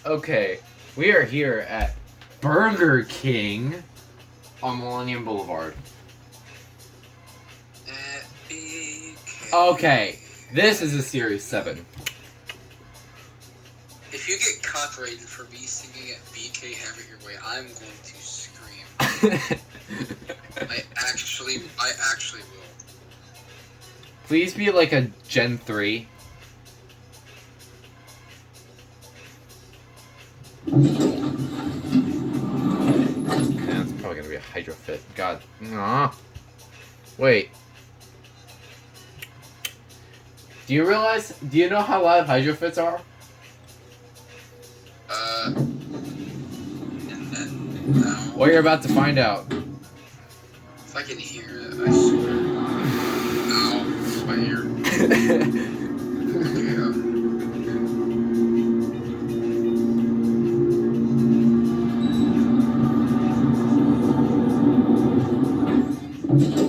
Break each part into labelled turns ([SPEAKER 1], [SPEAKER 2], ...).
[SPEAKER 1] Okay, we are here at Burger King on Millennium Boulevard. Okay, this is a Series 7.
[SPEAKER 2] If you get copyrighted for me singing at BK Have It Your Way, I'm going to scream. I actually will.
[SPEAKER 1] Please be like a Gen 3. That's probably gonna be a Hydrofit. God. Aww. Wait. Do you know how loud Hydrofits are?
[SPEAKER 2] No.
[SPEAKER 1] Well, you're about to find out.
[SPEAKER 2] If I can hear it, I swear. Ow, it's my ear. Okay,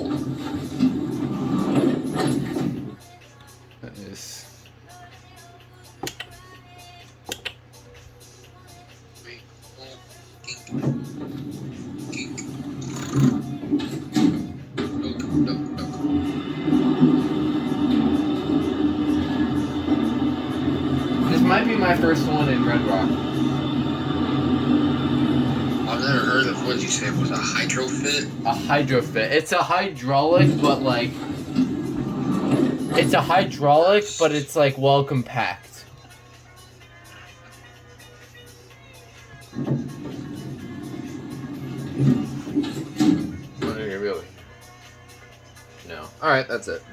[SPEAKER 1] That is...
[SPEAKER 2] Wait, oh, gink. Gink. Nope.
[SPEAKER 1] This might be my first one in Red Rock.
[SPEAKER 2] I've never heard of, what did you say, it was a Hydrofit?
[SPEAKER 1] A Hydrofit. It's a hydraulic, but like... It's a hydraulic, but it's like well compact. What are you really? No. Alright, that's it.